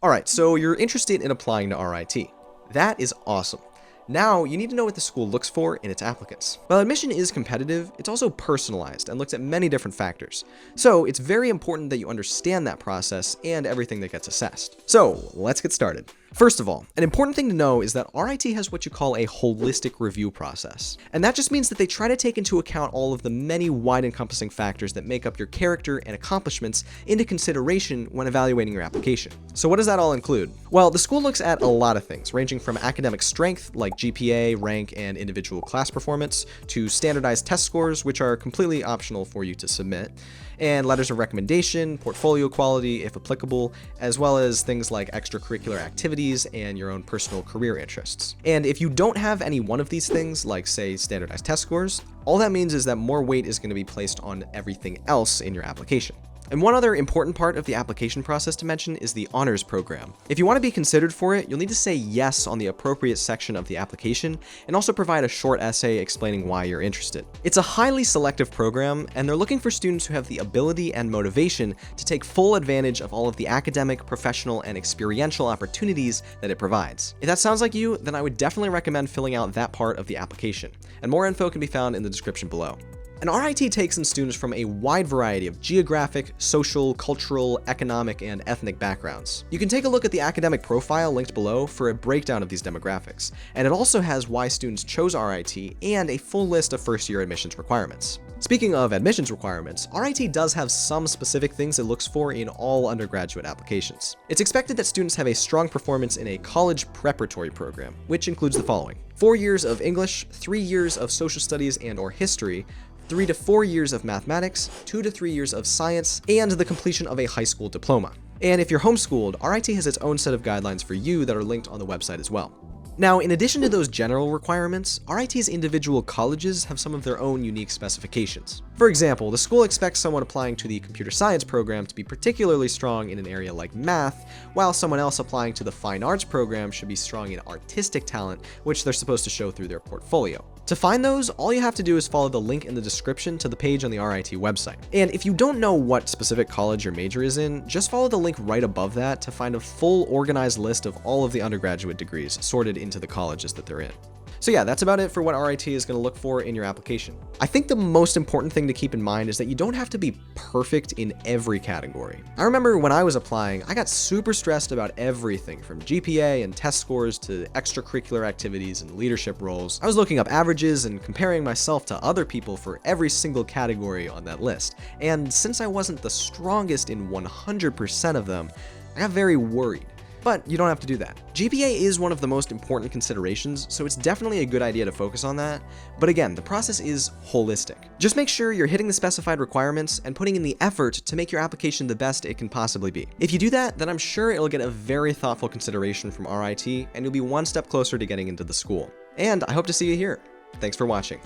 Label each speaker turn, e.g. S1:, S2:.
S1: Alright, so you're interested in applying to RIT. That is awesome. Now, you need to know what the school looks for in its applicants. While admission is competitive, it's also personalized and looks at many different factors. So, it's very important that you understand that process and everything that gets assessed. So, let's get started. First of all, an important thing to know is that RIT has what you call a holistic review process. And that just means that they try to take into account all of the many wide-encompassing factors that make up your character and accomplishments into consideration when evaluating your application. So what does that all include? Well, the school looks at a lot of things, ranging from academic strength, like GPA, rank, and individual class performance, to standardized test scores, which are completely optional for you to submit, and letters of recommendation, portfolio quality, if applicable, as well as things like extracurricular activities and your own personal career interests. And if you don't have any one of these things, like say standardized test scores, all that means is that more weight is going to be placed on everything else in your application. And one other important part of the application process to mention is the honors program. If you want to be considered for it, you'll need to say yes on the appropriate section of the application and also provide a short essay explaining why you're interested. It's a highly selective program, and they're looking for students who have the ability and motivation to take full advantage of all of the academic, professional, and experiential opportunities that it provides. If that sounds like you, then I would definitely recommend filling out that part of the application, and more info can be found in the description below. And RIT takes in students from a wide variety of geographic, social, cultural, economic, and ethnic backgrounds. You can take a look at the academic profile linked below for a breakdown of these demographics, and it also has why students chose RIT and a full list of first-year admissions requirements. Speaking of admissions requirements, RIT does have some specific things it looks for in all undergraduate applications. It's expected that students have a strong performance in a college preparatory program, which includes the following: 4 years of English, 3 years of social studies and/or history, 3 to 4 years of mathematics, 2 to 3 years of science, and the completion of a high school diploma. And if you're homeschooled, RIT has its own set of guidelines for you that are linked on the website as well. Now, in addition to those general requirements, RIT's individual colleges have some of their own unique specifications. For example, the school expects someone applying to the computer science program to be particularly strong in an area like math, while someone else applying to the fine arts program should be strong in artistic talent, which they're supposed to show through their portfolio. To find those, all you have to do is follow the link in the description to the page on the RIT website. And if you don't know what specific college your major is in, just follow the link right above that to find a full organized list of all of the undergraduate degrees sorted into the colleges that they're in. So yeah, that's about it for what RIT is going to look for in your application. I think the most important thing to keep in mind is that you don't have to be perfect in every category. I remember when I was applying, I got super stressed about everything from GPA and test scores to extracurricular activities and leadership roles. I was looking up averages and comparing myself to other people for every single category on that list. And since I wasn't the strongest in 100% of them, I got very worried. But you don't have to do that. GPA is one of the most important considerations, so it's definitely a good idea to focus on that. But again, the process is holistic. Just make sure you're hitting the specified requirements and putting in the effort to make your application the best it can possibly be. If you do that, then I'm sure it'll get a very thoughtful consideration from RIT, and you'll be one step closer to getting into the school. And I hope to see you here. Thanks for watching.